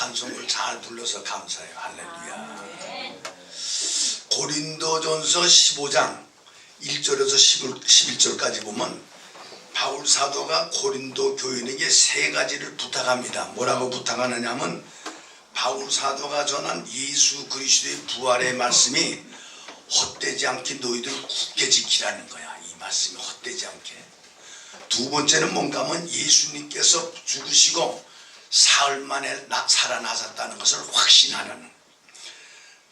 찬송을 잘 불러서 감사해요. 할렐루야. 고린도전서 15장 1절에서 11절까지 보면 바울 사도가 고린도 교인에게 세 가지를 부탁합니다. 뭐라고 부탁하느냐면 바울 사도가 전한 예수 그리스도의 부활의 말씀이 헛되지 않게 너희들 굳게 지키라는 거야. 이 말씀이 헛되지 않게. 두 번째는 뭔가 하면 예수님께서 죽으시고 사흘 만에 살아나셨다는 것을 확신하라는.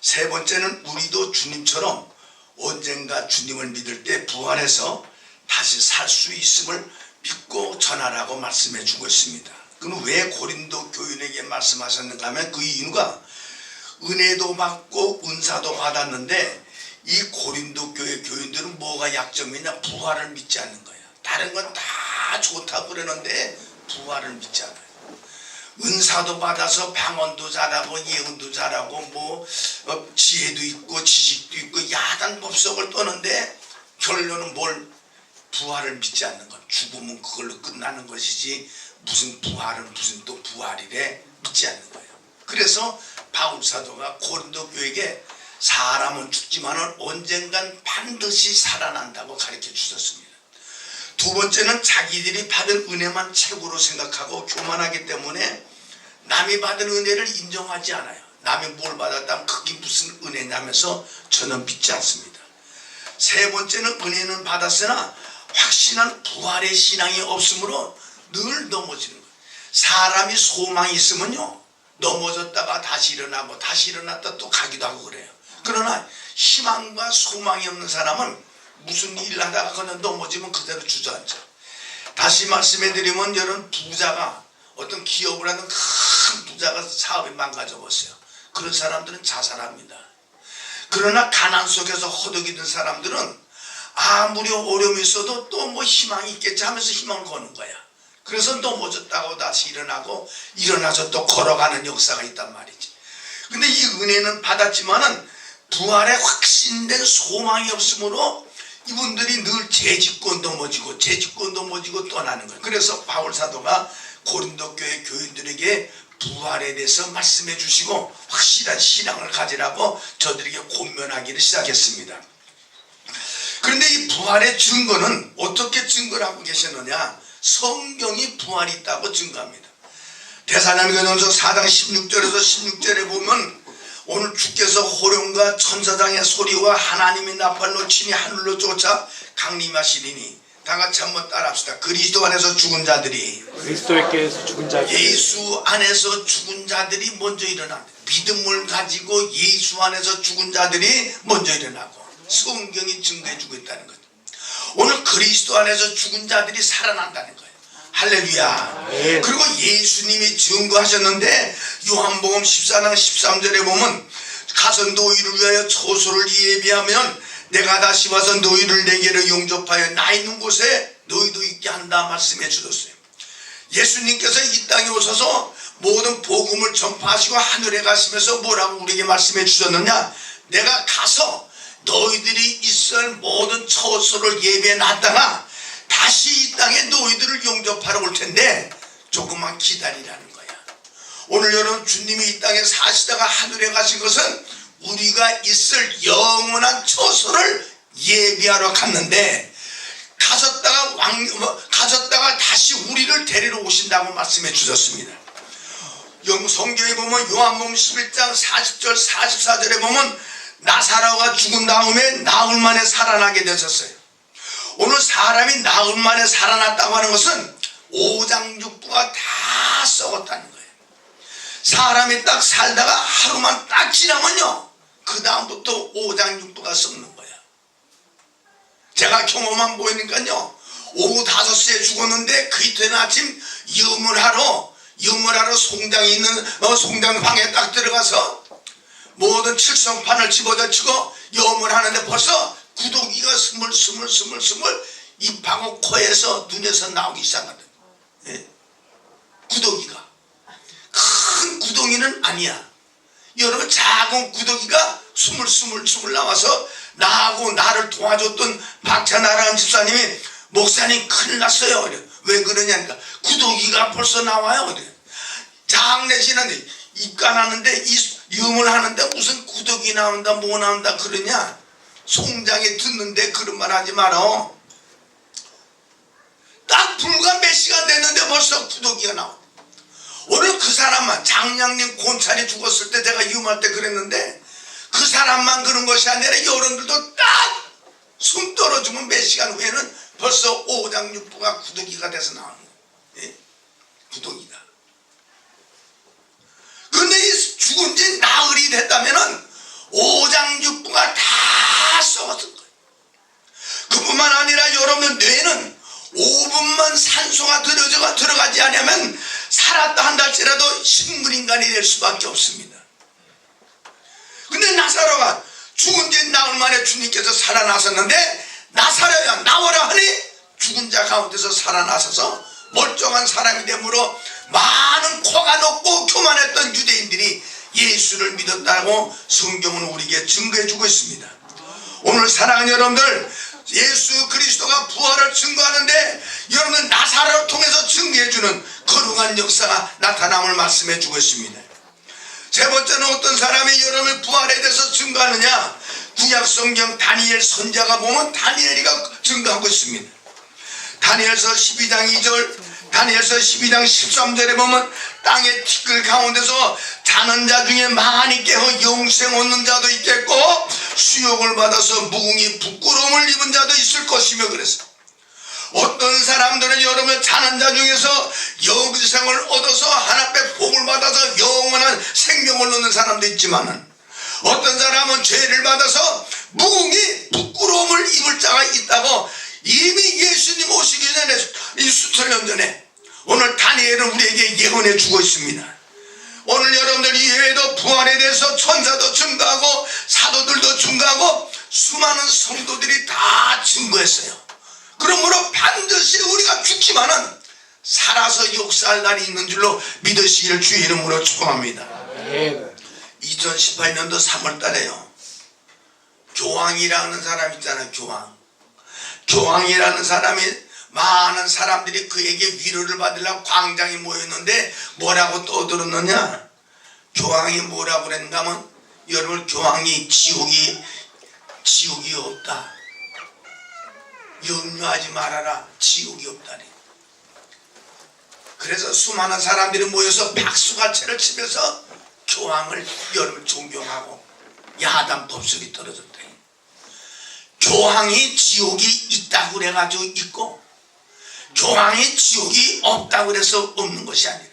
세 번째는 우리도 주님처럼 언젠가 주님을 믿을 때 부활해서 다시 살 수 있음을 믿고 전하라고 말씀해 주고 있습니다. 그럼 왜 고린도 교인에게 말씀하셨는가 하면 그 이유가 은혜도 받고 은사도 받았는데 이 고린도 교회 교인들은 뭐가 약점이냐? 부활을 믿지 않는 거예요. 다른 건 다 좋다고 그러는데 부활을 믿지 않아요. 은사도 받아서 방언도 잘하고 예언도 잘하고 뭐 지혜도 있고 지식도 있고 야단 법석을 떠는데 결론은 뭘? 부활을 믿지 않는 것. 죽으면 그걸로 끝나는 것이지 무슨 부활은 무슨 또 부활이래 믿지 않는 거예요. 그래서 바울 사도가 고린도 교회에게 사람은 죽지만은 언젠간 반드시 살아난다고 가르쳐 주셨습니다. 두 번째는 자기들이 받은 은혜만 최고로 생각하고 교만하기 때문에 남이 받은 은혜를 인정하지 않아요. 남이 뭘 받았다면 그게 무슨 은혜냐면서 저는 믿지 않습니다. 세 번째는 은혜는 받았으나 확신한 부활의 신앙이 없으므로 늘 넘어지는 거예요. 사람이 소망이 있으면요 넘어졌다가 다시 일어나고 다시 일어났다 또 가기도 하고 그래요. 그러나 희망과 소망이 없는 사람은 무슨 일 하다가 그냥 넘어지면 그대로 주저앉아. 다시 말씀해 드리면 여러분 부자가 어떤 기업을 하는 큰 부자가 사업이 망가져버렸어요. 그런 사람들은 자살합니다. 그러나 가난 속에서 허덕이던 사람들은 아무리 어려움이 있어도 또 뭐 희망이 있겠지 하면서 희망을 거는 거야. 그래서 넘어졌다고 다시 일어나고 일어나서 또 걸어가는 역사가 있단 말이지. 근데 이 은혜는 받았지만은 부활에 확신된 소망이 없으므로 이분들이 늘 죄짓고 넘어지고 떠나는 거예요. 그래서 바울 사도가 고린도 교회 교인들에게 부활에 대해서 말씀해 주시고 확실한 신앙을 가지라고 저들에게 권면하기를 시작했습니다. 그런데 이 부활의 증거는 어떻게 증거를 하고 계셨느냐? 성경이 부활이 있다고 증거합니다. 데살로니가전서 4장 16절에서 16절에 보면 오늘 주께서 호령과 천사장의 소리와 하나님의 나팔로 친히 하늘로 쫓아 강림하시리니 다 같이 한번 따라합시다. 그리스도 안에서 죽은 자들이 예수 안에서 죽은 자들이 먼저 일어난다. 믿음을 가지고 예수 안에서 죽은 자들이 먼저 일어나고 성경이 증거해주고 있다는 거죠. 오늘 그리스도 안에서 죽은 자들이 살아난다는 거예요. 할렐루야. 네. 그리고 예수님이 증거하셨는데 요한복음 14장 13절에 보면 가서 너희를 위하여 처소를 예비하면 내가 다시 와서 너희를 내게로 용접하여 나 있는 곳에 너희도 있게 한다 말씀해 주셨어요. 예수님께서 이 땅에 오셔서 모든 복음을 전파하시고 하늘에 가시면서 뭐라고 우리에게 말씀해 주셨느냐? 내가 가서 너희들이 있을 모든 처소를 예비해 놨다가 다시 이 땅에 너희들을 용접하러 올 텐데 조금만 기다리라는 거야. 오늘 여러분 주님이 이 땅에 사시다가 하늘에 가신 것은 우리가 있을 영원한 처소를 예비하러 갔는데 가셨다가 다시 우리를 데리러 오신다고 말씀해 주셨습니다. 성경에 보면 요한복음 11장 40절 44절에 보면 나사로가 죽은 다음에 나흘 만에 살아나게 되셨어요. 오늘 사람이 나흘 만에 살아났다고 하는 것은 오장육부가 다 썩었다는 거예요. 사람이 딱 살다가 하루만 딱 지나면요 그 다음부터 오장육부가 썩는 거야. 제가 경험한 보이니까요 오후 5시에 죽었는데 그 이튿날 아침 유물하러 송장에 있는 송장방에 딱 들어가서 모든 칠성판을 집어젖히고 염을 하는데 벌써 구더기가 스물스물 입하고 코에서 눈에서 나오기 시작하거든. 예? 구더기가 큰 구덩이는 아니야. 여러분 작은 구더기가 스물 나와서 나하고 나를 도와줬던 박찬아라는 집사님이 목사님 큰일 났어요. 그래. 왜 그러냐니까 구더기가 벌써 나와요. 그래. 장례 지났는데 입간하는데 이 염을 하는데 무슨 구더기 나온다 뭐 나온다 그러냐? 송장에 듣는데 그런 말 하지 마라. 딱 불과 몇 시간 됐는데 벌써 구더기가 나와. 오늘 그 사람만, 장량님 곤찬이 죽었을 때 제가 염할 때 그랬는데 그 사람만 그런 것이 아니라 여러분들도 딱 숨 떨어지면 몇 시간 후에는 벌써 오장육부가 구더기가 돼서 나오는 거예요. 예? 구더기가. 근데 이 죽은 지 나흘이 됐다면은 오장육부가 다 썩었을 거예요. 그뿐만 아니라 여러분 뇌는 5분만 산소가 들어가지 않으면 살았다 한달째라도 식물인간이 될 수밖에 없습니다. 근데 나사로가 죽은 지 나흘 만에 주님께서 살아나셨는데 나사로야 나와라 하니 죽은 자 가운데서 살아나셔서 멀쩡한 사람이 되므로 많은 코가 높고 교만했던 유대인들이 예수를 믿었다고 성경은 우리에게 증거해 주고 있습니다. 오늘 사랑하는 여러분들, 예수 그리스도가 부활을 증거하는데 여러분 나사로를 통해서 증거해 주는 거룩한 역사가 나타남을 말씀해 주고 있습니다. 세 번째는 어떤 사람이 여러분의 부활에 대해서 증거하느냐? 구약 성경 다니엘 선자가 보면 다니엘이가 증거하고 있습니다. 다니엘서 12장 2절, 다니엘서 12장 13절에 보면 땅의 티끌 가운데서 자는 자 중에 많이 깨어 영생 얻는 자도 있겠고 수욕을 받아서 무궁히 부끄러움을 입은 자도 있을 것이며 그랬어요. 어떤 사람들은 여러분 자는 자 중에서 영생을 얻어서 하나님의 복을 받아서 영원한 생명을 얻는 사람도 있지만은 어떤 사람은 죄를 받아서 무궁히 부끄러움을 입을 자가 있다고 이미 예수님 오시기 전에 이 수천 년 전에 오늘 다니엘은 우리에게 예언해 주고 있습니다. 오늘 여러분들 이외에도 부활에 대해서 천사도 증거하고 사도들도 증거하고 수많은 성도들이 다 증거했어요. 그러므로 반드시 우리가 죽지만은 살아서 역사할 날이 있는 줄로 믿으시기를 주의 이름으로 축원합니다. 2018년도 3월 달에요. 교황이라는 사람 있잖아요. 교황이라는 사람이 많은 사람들이 그에게 위로를 받으려고 광장에 모였는데 뭐라고 떠들었느냐? 교황이 뭐라고 그랬는가 하면 여러분 교황이 지옥이 없다. 염려하지 말아라. 지옥이 없다니. 그래서 수많은 사람들이 모여서 박수갈채를 치면서 교황을 여러분 존경하고 야단 법석이 떨어졌다. 교황이 지옥이 있다고 그래가지고 있고 교황이 지옥이 없다고 그래서 없는 것이 아니에요.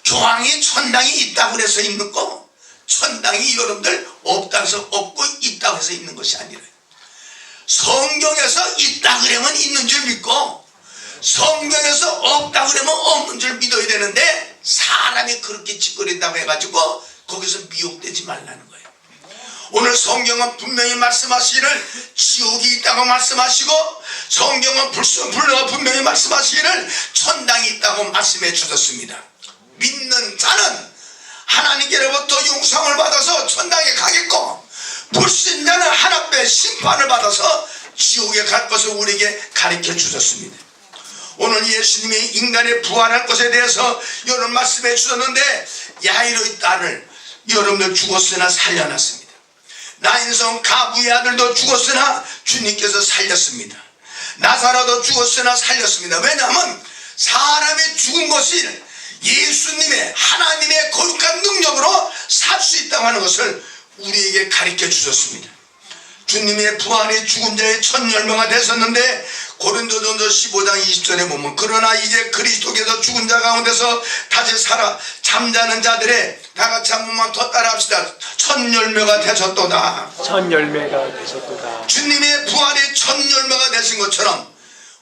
교황이 천당이 있다고 그래서 있는 거 천당이 여러분들 없다고 해서 없고 있다고 해서 있는 것이 아니에요. 성경에서 있다 그러면 있는 줄 믿고 성경에서 없다 그러면 없는 줄 믿어야 되는데 사람이 그렇게 짓거린다고 해가지고 거기서 미혹되지 말라는 거예요. 오늘 성경은 분명히 말씀하시기를 지옥이 있다고 말씀하시고 성경은 분명히 말씀하시기를 천당이 있다고 말씀해 주셨습니다. 믿는 자는 하나님께로부터 용서를 받아서 천당에 가겠고 불신자는 하나님의 심판을 받아서 지옥에 갈 것을 우리에게 가르쳐 주셨습니다. 오늘 예수님이 인간의 부활할 것에 대해서 여러분 말씀해 주셨는데 야이로의 딸을 여러분들 죽었으나 살려놨습니다. 나인성 가부의 아들도 죽었으나 주님께서 살렸습니다. 나사로도 죽었으나 살렸습니다. 왜냐하면 사람이 죽은 것이 예수님의 하나님의 거룩한 능력으로 살 수 있다고 하는 것을 우리에게 가르쳐 주셨습니다. 주님의 부활이 죽은 자의 첫 열매가 됐었는데 고린도전서 15장 20절에 보면 그러나 이제 그리스도께서 죽은 자 가운데서 다시 살아 잠자는 자들의 다 같이 한 번만 더 따라합시다. 첫 열매가 되셨도다. 첫 열매가 되셨도다. 주님의 부활이 첫 열매가 되신 것처럼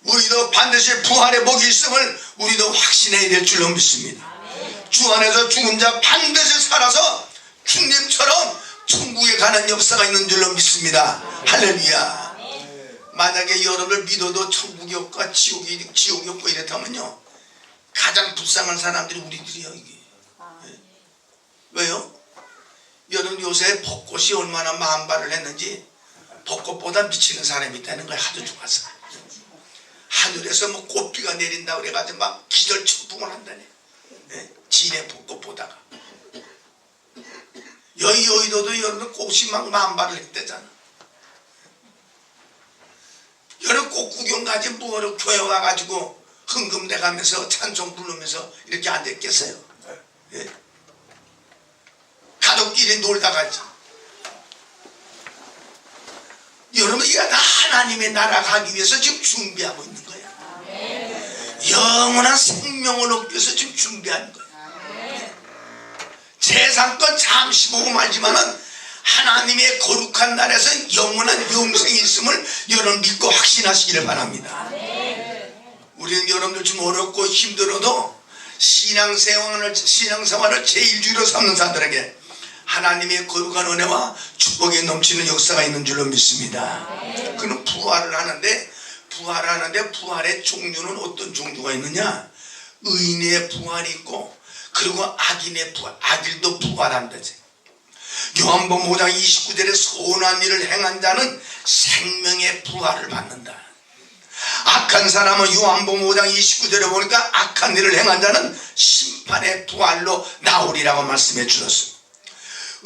우리도 반드시 부활의 복이 있음을 우리도 확신해야 될 줄로 믿습니다. 주 안에서 죽은 자 반드시 살아서 주님처럼 천국에 가는 역사가 있는 줄로 믿습니다. 할렐루야. 만약에 여러분을 믿어도 천국이 없고 지옥이 없고 이렇다면요 가장 불쌍한 사람들이 우리들이요. 이게 왜요? 여러분 요새 벚꽃이 얼마나 만발을 했는지 벚꽃보다 미치는 사람이 있다는 거예요. 하도 좋아서 하늘에서 뭐 꽃비가 내린다고 그래가지고 막 기절천풍을 한다네. 진의 벚꽃 보다가 여의도도 여러분 꽃이 막 만발을 했대잖아. 여러분 꽃 구경 가지 뭐로 교회 와가지고 흥금대 가면서 찬송 부르면서 이렇게 앉았겠어요? 예? 가족끼리 놀다 가지. 여러분 이거 다 하나님의 나라 가기 위해서 지금 준비하고 있는 거야. 영원한 생명을 얻기 위해서 지금 준비하는 거야. 세상껏 잠시 보고 말지만은 하나님의 거룩한 나라에서 영원한 영생이 있음을 여러분 믿고 확신하시기를 바랍니다. 우리는 여러분들 좀 어렵고 힘들어도 신앙생활을 제일주의로 삼는 사람들에게 하나님의 거룩한 은혜와 축복이 넘치는 역사가 있는 줄로 믿습니다. 그는 부활을 하는데 부활의 종류는 어떤 종류가 있느냐? 의인의 부활이 있고 그리고 악인의 부활, 악인도 부활한다지. 요한복음 5장 29절에 선한 일을 행한 자는 생명의 부활을 받는다. 악한 사람은 요한복음 5장 29절에 보니까 악한 일을 행한 자는 심판의 부활로 나오리라고 말씀해 주셨습니다.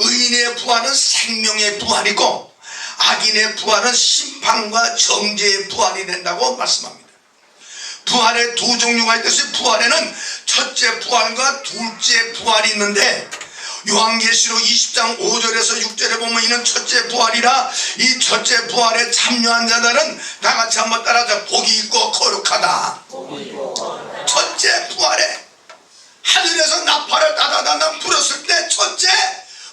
의인의 부활은 생명의 부활이고 악인의 부활은 심판과 정죄의 부활이 된다고 말씀합니다. 부활의 두 종류가 있듯이 부활에는 첫째 부활과 둘째 부활이 있는데 요한계시록 20장 5절에서 6절에 보면 이는 첫째 부활이라 이 첫째 부활에 참여한 자들은 다 같이 한번 따라서 복이 있고 거룩하다. 첫째 부활에 하늘에서 나팔을 다다다다 불었을 때 첫째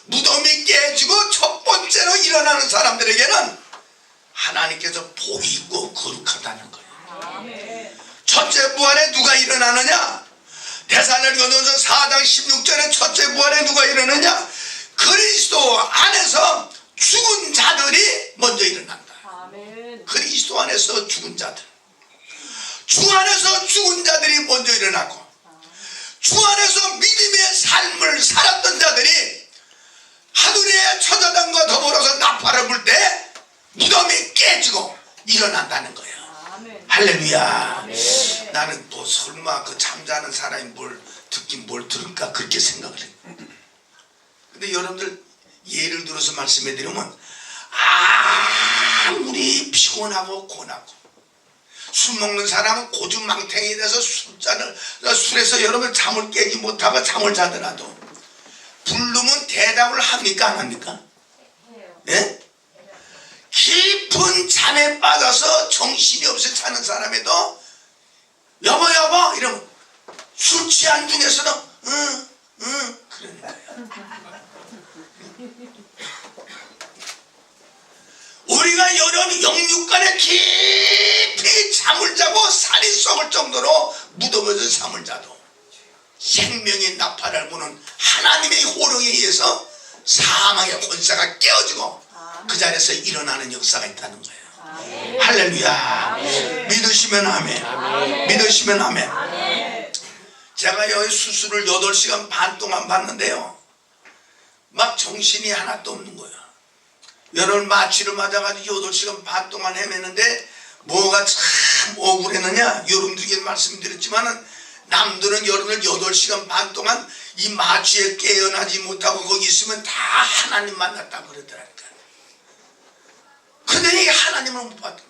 무덤이 깨지고 첫 번째로 일어나는 사람들에게는 하나님께서 복이 있고 거룩하다는 거예요. 첫째 부활에 누가 일어나느냐? 데살로니가전서 4장 16절에 첫째 부활에 누가 일어나느냐? 그리스도 안에서 죽은 자들이 먼저 일어난다. 그리스도 안에서 죽은 자들, 주 안에서 죽은 자들이 먼저 일어나고 주 안에서 믿음의 삶을 살았던 자들이 하늘의 천사단과 더불어서 나팔을 불 때 무덤이 깨지고 일어난다는 거예요. 할렐루야. 나는 또 설마 그 잠자는 사람이 뭘 듣긴 뭘 들을까 그렇게 생각을 해요. 근데 여러분들 예를 들어서 말씀해 드리면 아무리 피곤하고 고나고 술 먹는 사람은 고주망태이 돼서 술에서 여러분 잠을 깨지 못하고 잠을 자더라도 부르면 대답을 합니까 안 합니까? 예? 깊은 잠에 빠져서 정신이 없어 자는 사람에도 여보 이러면 술 취한 중에서는 그러는 거예요. 우리가 여름 영육간에 깊이 잠을 자고 살이 썩을 정도로 무덤에서 잠을 자도 생명의 나팔을 부는 하나님의 호령에 의해서 사망의 권세가 깨어지고 그 자리에서 일어나는 역사가 있다는 거예요. 할렐루야. 믿으시면 아멘. 믿으시면 아멘. 제가 여기 수술을 8시간 반 동안 받는데요, 막 정신이 하나도 없는 거예요. 여러분 마취를 맞아가지고 8시간 반 동안 헤매는데 뭐가 참 억울했느냐, 여러분들에게 말씀드렸지만은 남들은 여러분들 8시간 반 동안 이 마취에 깨어나지 못하고 거기 있으면 다 하나님 만났다고 그러더라니까. 근데 이게 하나님을 못 봤던 거야.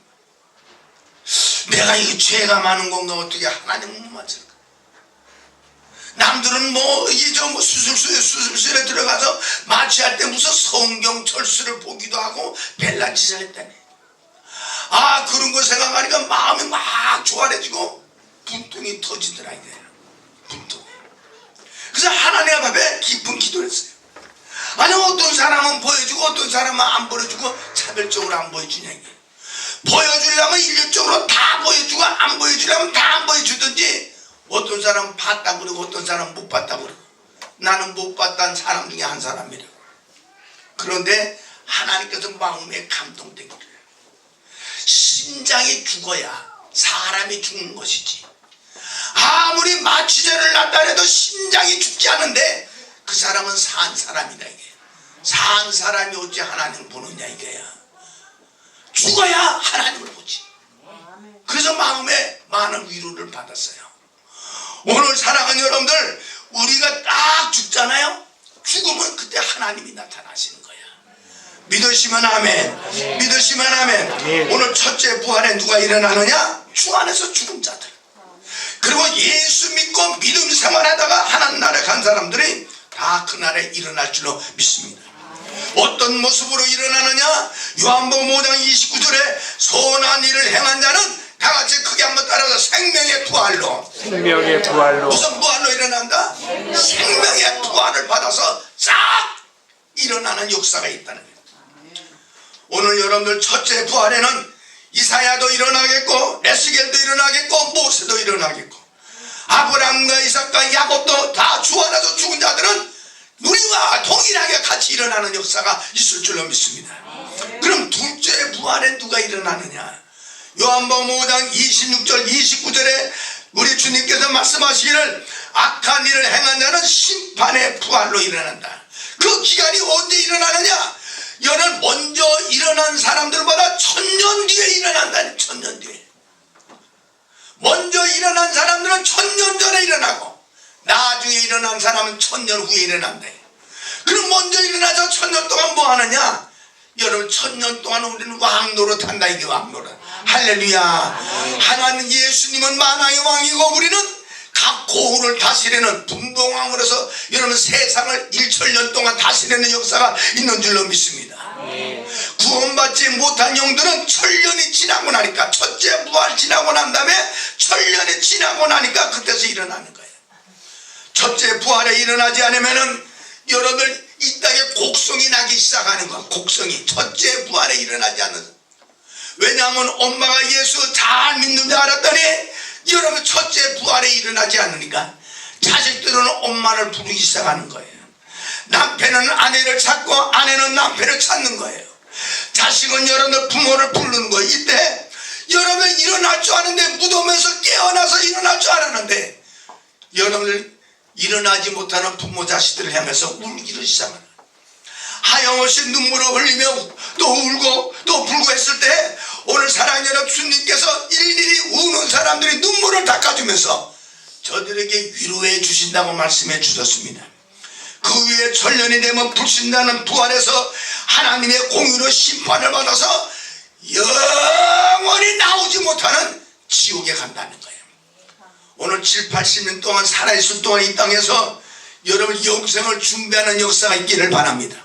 내가 이게 죄가 많은 건가, 어떻게 하나님을 못 맞을까? 남들은 수술실에 들어가서 마취할 때 무슨 성경 철수를 보기도 하고 별난 짓을 했다니. 그런 거 생각하니까 마음이 막 조아려지고 분통이 터지더라 이거예요. 분통. 그래서 하나님 앞에 깊은 기도를 했어요. 아니 어떤 사람은 보여주고 어떤 사람은 안 보여주고 차별적으로 안 보여주냐 이게. 보여주려면 인류적으로 다 보여주고 안 보여주려면 다 안 보여주든지, 어떤 사람은 봤다고 그러고 어떤 사람은 못 봤다고 그러고, 나는 못 봤다는 사람 중에 한 사람이라고. 그런데 하나님께서 마음에 감동되기를, 심장이 죽어야 사람이 죽는 것이지, 아무리 마취제를 놨다 해도 심장이 죽지 않은데 그 사람은 산 사람이다 이게. 산 사람이 어찌 하나님을 보느냐 이게야. 죽어야 하나님을 보지. 그래서 마음에 많은 위로를 받았어요. 오늘 사랑하는 여러분들, 우리가 딱 죽잖아요. 죽으면 그때 하나님이 나타나시는 거야. 믿으시면 아멘. 믿으시면 아멘. 아멘. 오늘 첫째 부활에 누가 일어나느냐? 주 안에서 죽은 자들. 그리고 예수 믿고 믿음 생활하다가 하나님 나라에 간 사람들이 다 그날에 일어날 줄로 믿습니다. 어떤 모습으로 일어나느냐? 요한복음 5장 29절에 선한 일을 행한 자는 다 같이 크게 한번 따라서 생명의 부활로. 생명의 부활로. 무슨 부활로 일어난다? 생명의 부활을 받아서 싹 일어나는 역사가 있다는 거예요. 오늘 여러분들 첫째 부활에는 이사야도 일어나겠고 에스겔도 일어나겠고 모세도 일어나겠고 아브라함과 이삭과 야곱도 다 주 안에서 죽은 자들은 우리와 동일하게 같이 일어나는 역사가 있을 줄로 믿습니다. 그럼 둘째 부활에 누가 일어나느냐? 요한복음 5장 26절 29절에 우리 주님께서 말씀하시기를 악한 일을 행한 자는 심판의 부활로 일어난다. 그 기간이 언제 일어나느냐? 여는 먼저 일어난 사람들보다 1000년 뒤에 일어난다. 1000년 뒤에. 먼저 일어난 사람들은 1000년 전에 일어나고 나중에 일어난 사람은 1000년 후에 일어난다. 그럼 먼저 일어나서 1000년 동안 뭐 하느냐? 여러분 1000년 동안 우리는 왕노릇한다. 이게 왕노릇. 할렐루야. 하나님 예수님은 만왕의 왕이고 우리는 각 고을을 다스리는 분봉왕으로서 여러분 세상을 1000년 동안 다스리는 역사가 있는 줄로 믿습니다. 구원받지 못한 영들은 1000년이 지나고 나니까 첫째 부활 지나고 난 다음에 1000년이 지나고 나니까 그때서 일어나는 거예요. 첫째 부활에 일어나지 않으면은 여러분들 이 땅에 곡성이 나기 시작하는 거야. 곡성이 첫째 부활에 일어나지 않는. 왜냐하면 엄마가 예수 잘 믿는 줄 알았더니 여러분 첫째 부활에 일어나지 않으니까 자식들은 엄마를 부르기 시작하는 거예요. 남편은 아내를 찾고 아내는 남편을 찾는 거예요. 자식은 여러분들 부모를 부르는 거예요. 이때 여러분 일어날 줄 아는데 무덤에서 깨어나서 일어날 줄 알았는데 여러분들 일어나지 못하는 부모 자식들을 향해서 울기를 시작하는 거예요. 하염없이 눈물을 흘리며 또 울고 또 불고 했을 때 오늘 사랑하는 여러분 주님께서 일일이 우는 사람들이 눈물을 닦아주면서 저들에게 위로해 주신다고 말씀해 주셨습니다. 그 위에 천년이 되면 불신자는 부활해서 하나님의 공의로 심판을 받아서 영원히 나오지 못하는 지옥에 간다는 거예요. 오늘 7, 80년 동안 살아있을 동안 이 땅에서 여러분 영생을 준비하는 역사가 있기를 바랍니다.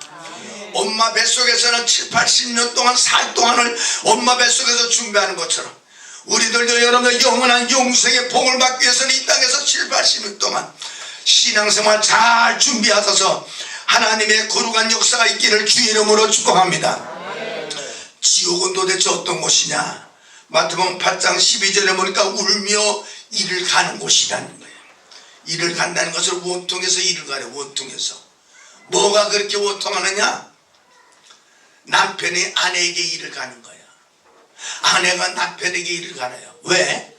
엄마 뱃속에서는 7, 80년 동안 살 동안을 엄마 뱃속에서 준비하는 것처럼 우리들도 여러분들 영원한 영생의 복을 받기 위해서는 이 땅에서 7, 80년 동안 신앙생활 잘 준비하셔서 하나님의 거룩한 역사가 있기를 주의 이름으로 축복합니다. 지옥은 도대체 어떤 곳이냐? 마태복음 8장 12절에 보니까 울며 이를 가는 곳이라는 거예요. 이를 간다는 것을 원통해서 이를 가래. 원통해서 뭐가 그렇게 원통하느냐? 남편이 아내에게 일을 가는 거야. 아내가 남편에게 일을 가나요. 왜?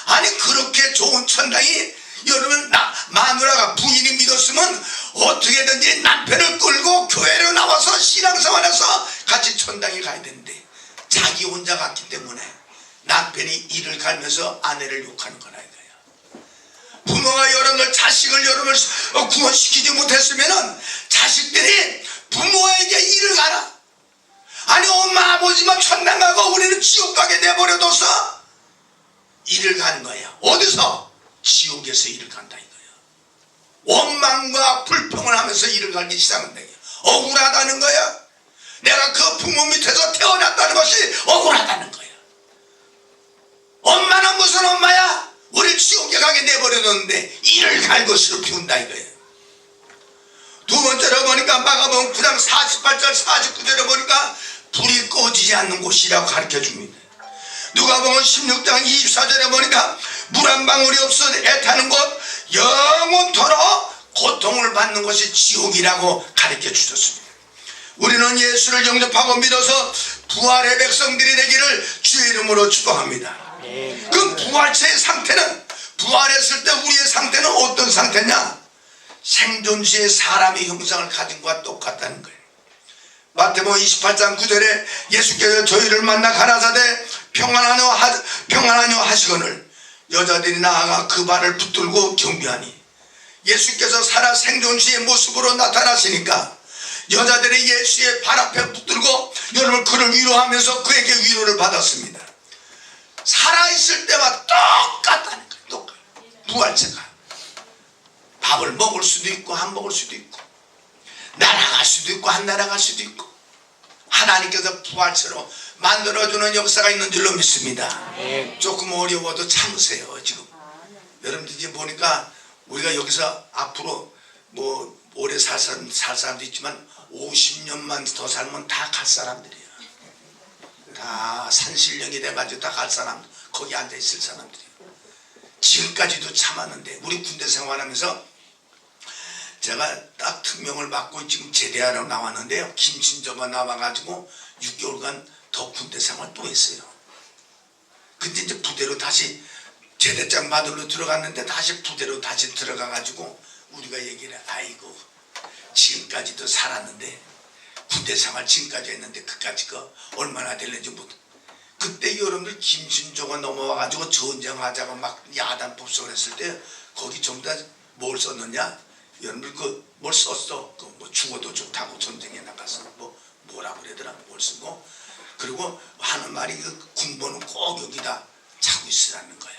아니 그렇게 좋은 천당이 여러분 마누라가 부인이 믿었으면 어떻게든지 남편을 끌고 교회로 나와서 신앙생활해서 같이 천당에 가야 되는데 자기 혼자 갔기 때문에 남편이 일을 가면서 아내를 욕하는 거라 이거야. 부모가 여러분들 자식을 여러분을 구원시키지 못했으면 자식들이 부모에게 일을 가라. 아니 엄마 아버지만 천당 가고 우리는 지옥 가게 내버려둬서 일을 가는 거야. 어디서? 지옥에서 일을 간다 이거야. 원망과 불평을 하면서 일을 가기 시작한다 이거야. 억울하다는 거야. 내가 그 부모 밑에서 태어났다는 것이 억울하다는 거야. 엄마는 무슨 엄마야? 우리 지옥에 가게 내버려뒀는데 일을 갈고 슬피운다 이거야. 두 번째로 보니까 마가복음 9장 48절 49절에 보니까 불이 꺼지지 않는 곳이라고 가르쳐줍니다. 누가복음 16장 24절에 보니까 물 한 방울이 없어 애타는 곳 영원토록 고통을 받는 것이 지옥이라고 가르쳐 주셨습니다. 우리는 예수를 영접하고 믿어서 부활의 백성들이 되기를 주의 이름으로 축복합니다. 그 부활체의 상태는 부활했을 때 우리의 상태는 어떤 상태냐? 생존 시에 사람의 형상을 가진 것과 똑같다는 거예요. 마태복음 28장 9절에 예수께서 저희를 만나 가라사대 평안하뇨 하시거늘 여자들이 나아가 그 발을 붙들고 경비하니 예수께서 살아 생존주의 모습으로 나타나시니까 여자들이 예수의 발 앞에 붙들고 여러분 그를 위로하면서 그에게 위로를 받았습니다. 살아있을 때와 똑같다니까. 똑같아. 부활체가 밥을 먹을 수도 있고 안 먹을 수도 있고 날아갈 수도 있고 안 날아갈 수도 있고 하나님께서 부활체로 만들어주는 역사가 있는 줄로 믿습니다. 조금 어려워도 참으세요. 지금 여러분들 이제 보니까 우리가 여기서 앞으로 뭐 오래 살 사람도 있지만 50년만 더 살면 다 갈 사람들이에요. 다 산신령이 돼가지고 다 갈 사람, 거기 앉아있을 사람들이에요. 지금까지도 참았는데 우리 군대 생활하면서 제가 딱 특명을 받고 지금 제대하러 나왔는데요. 김신조가 나와가지고 6개월간 더 군대 생활 또 했어요. 근데 이제 부대로 다시 제대장 받으러 들어갔는데 다시 부대로 다시 들어가가지고 우리가 얘기를 해. 아이고 지금까지도 살았는데 군대 생활 지금까지 했는데 그까지 거 얼마나 될는지 못. 그때 여러분들 김신조가 넘어와가지고 전쟁하자고 막 야단 법석을 했을 때 거기 전부 다 뭘 썼느냐? 여러분들 그 뭘 썼어? 그 뭐 죽어도 좋다고 전쟁에 나가서 뭐라고 그러더라? 뭘 쓰고 그리고 하는 말이 그 군번은 꼭 여기다 차고 있으라는 거야.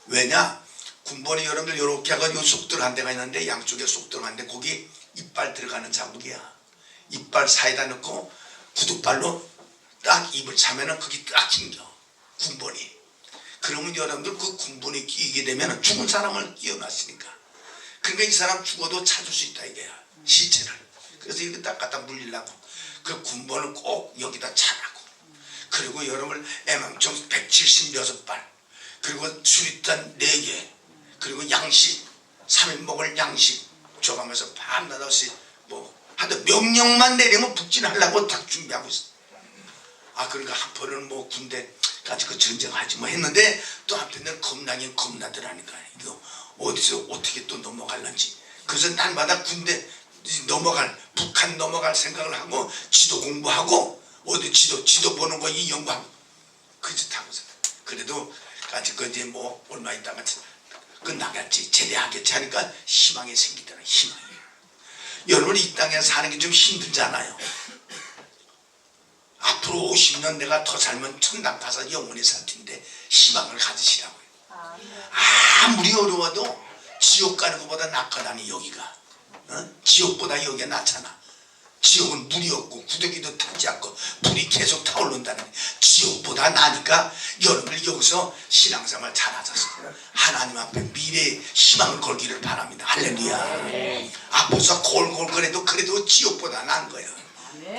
왜냐? 군번이 여러분들 이렇게 하고 요 쏙들 한 대가 있는데 양쪽에 쏙들 한 대 거기 이빨 들어가는 자국이야. 이빨 사이다 넣고 구두발로 딱 입을 차면은 거기 딱 낑겨. 군번이. 그러면 여러분들 그 군번이 끼게 되면 죽은 사람을 끼워놨으니까. 그러니까 이 사람 죽어도 찾을 수 있다 이게야. 시체를. 그래서 이렇게 딱 갖다 물리려고. 그 군번을 꼭 여기다 차라고. 그리고 여러분들 애망청 176발. 그리고 수리탄 4개. 그리고 양식. 3일 먹을 양식. 줘가면서 밤낮 없이 하여튼 명령만 내리면 북진하려고 딱 준비하고 있어. 아 그러니까 한편은 뭐 군대까지 그 전쟁하지 뭐 했는데 또 한편은 겁나긴 겁나더라니까. 이거 어디서 어떻게 또 넘어갈런지. 그래서 날마다 군대 넘어갈 북한 넘어갈 생각을 하고 지도 공부하고 어디 지도 보는 거 이 연구하고 그 짓 하고서 그래도 아직 그 이제 뭐 얼마 있다가 끝나겠지 제대하겠지 하니까 희망이 생기더라. 희망이. 여러분 이 땅에 사는 게 좀 힘들잖아요. 앞으로 50년 내가 더 살면 천당 가서 영원히 살 텐데 희망을 가지시라고요. 아무리 어려워도 지옥 가는 것보다 낫거든요. 여기가 지옥보다 여기가 낫잖아. 지옥은 물이 없고 구더기도 타지 않고 불이 계속 타오른다는 지옥보다 나니까 여러분들 여기서 신앙생활 잘하셔서 하나님 앞에 미래의 희망을 걸기를 바랍니다. 할렐루야. 아파서 골골거려도 그래도 지옥보다 나은 거예요.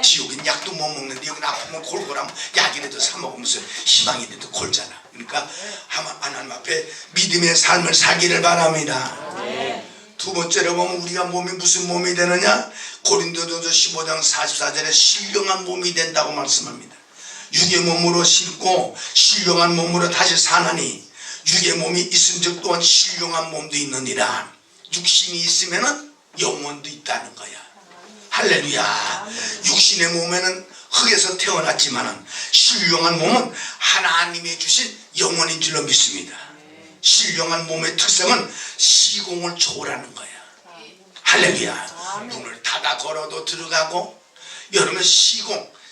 지옥은 약도 못 먹는데 여기는 아프면 골골하면 약이라도 사 먹으면서 희망이라도 골잖아. 그러니까 하나님 앞에 믿음의 삶을 살기를 바랍니다. 두 번째로 보면 우리가 몸이 무슨 몸이 되느냐? 고린도전서 15장 44절에 신령한 몸이 된다고 말씀합니다. 육의 몸으로 신고 신령한 몸으로 다시 사느니 육의 몸이 있은 적 또한 신령한 몸도 있느니라. 육신이 있으면 영혼도 있다는 거야. 할렐루야. 육신의 몸에는 흙에서 태어났지만 신령한 몸은 하나님이 주신 영혼인 줄로 믿습니다. 신령한 몸의 특성은 시공을 초월하는 거야. 할렐루야. 문을 닫아 걸어도 들어가고 여러분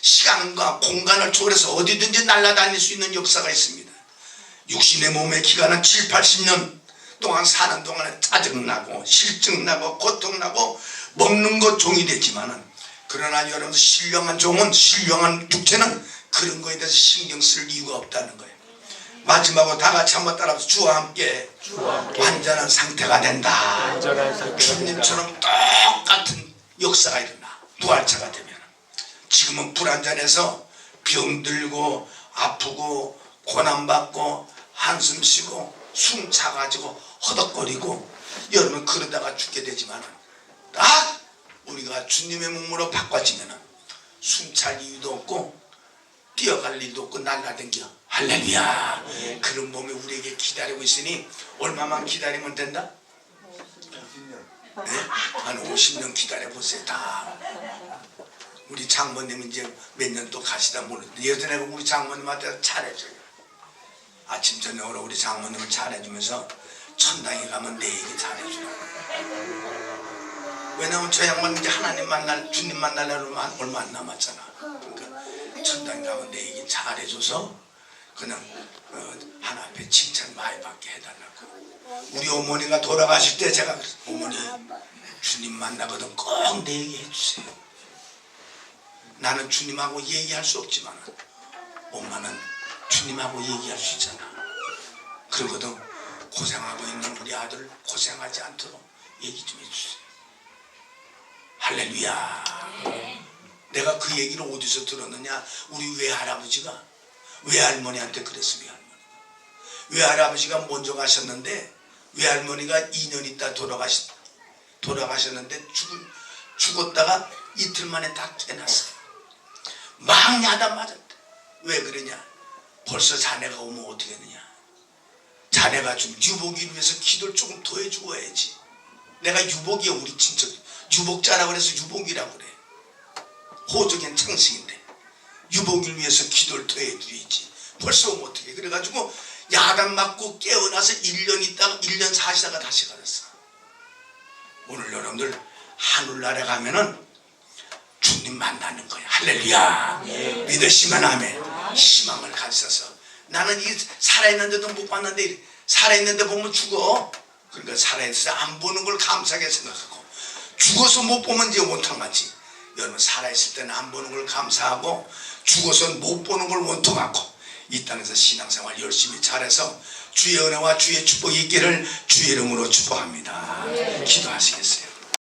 시간과 공간을 초월해서 어디든지 날아다닐 수 있는 역사가 있습니다. 육신의 몸의 기간은 7, 80년 동안 사는 동안에 짜증나고 실증나고 고통나고 먹는 것 종이 되지만은 그러나 여러분 신령한 종은 신령한 육체는 그런 거에 대해서 신경 쓸 이유가 없다는 거예요. 마지막으로 다 같이 한번 따라서 주와 함께 완전한 상태가 된다. 주님처럼 똑같은 역사가 일어나. 부활체가 되면 지금은 불완전해서 병들고 아프고 고난받고 한숨 쉬고 숨 차가지고 허덕거리고 여러분 그러다가 죽게 되지만 딱 우리가 주님의 몸으로 바꿔지면 숨 찰 이유도 없고 뛰어갈 일도 없고 날라댕겨. 할렐루야. 그런 몸이 우리에게 기다리고 있으니 얼마만 기다리면 된다? 네? 한 50년 기다려보세요. 다 우리 장모님은 이제 몇 년 또 가시다 모르는데 예전에 우리 장모님한테 잘해줘요. 아침 저녁으로 우리 장모님을 잘해주면서 천당에 가면 내 얘기 잘해줘요. 왜냐하면 저 양반 이제 하나님 만날, 주님 만나려면 얼마 안 남았잖아. 그러니까 천당 가면 내 얘기 잘해줘서 그냥 하나 앞에 칭찬 많이 받게 해달라고. 우리 어머니가 돌아가실 때 제가 어머니 주님 만나거든 꼭 내 얘기 해주세요. 나는 주님하고 얘기할 수 없지만 엄마는 주님하고 얘기할 수 있잖아. 그러거든 고생하고 있는 우리 아들 고생하지 않도록 얘기 좀 해주세요. 할렐루야. 내가 그 얘기를 어디서 들었느냐. 우리 외할아버지가 외할머니한테 그랬어. 외할아버지가 먼저 가셨는데 외할머니가 2년 있다 돌아가셨는데 죽었다가 이틀 만에 다 깨났어. 막 야단 맞았대. 왜 그러냐. 벌써 자네가 오면 어떻게 하느냐. 자네가 좀 유복이를 위해서 기도를 조금 더 해주고 해야지. 내가 유복이야. 우리 친척 유복자라고 그래서 유복이라고 그래. 호적인 창식인데 유복을 위해서 기도를 더 해드려야지. 벌써 오면 어떻게. 그래가지고 야단 맞고 깨어나서 1년 있다가 1년 사시다가 다시 가졌어. 오늘 여러분들 하늘나라 가면은 주님 만나는 거야. 할렐루야. 믿으시면 아멘. 희망을 가지셔서 나는 이 살아있는데도 못 봤는데 살아있는데 보면 죽어. 그러니까 살아있어서 안 보는 걸 감사하게 생각하고 죽어서 못 보면 이제 원통하지. 여러분 살아있을 때는 안 보는 걸 감사하고 죽어서 못 보는 걸 원통하고 이 땅에서 신앙생활 열심히 잘해서 주의 은혜와 주의 축복이 있기를 주의 이름으로 축복합니다. 기도하시겠어요?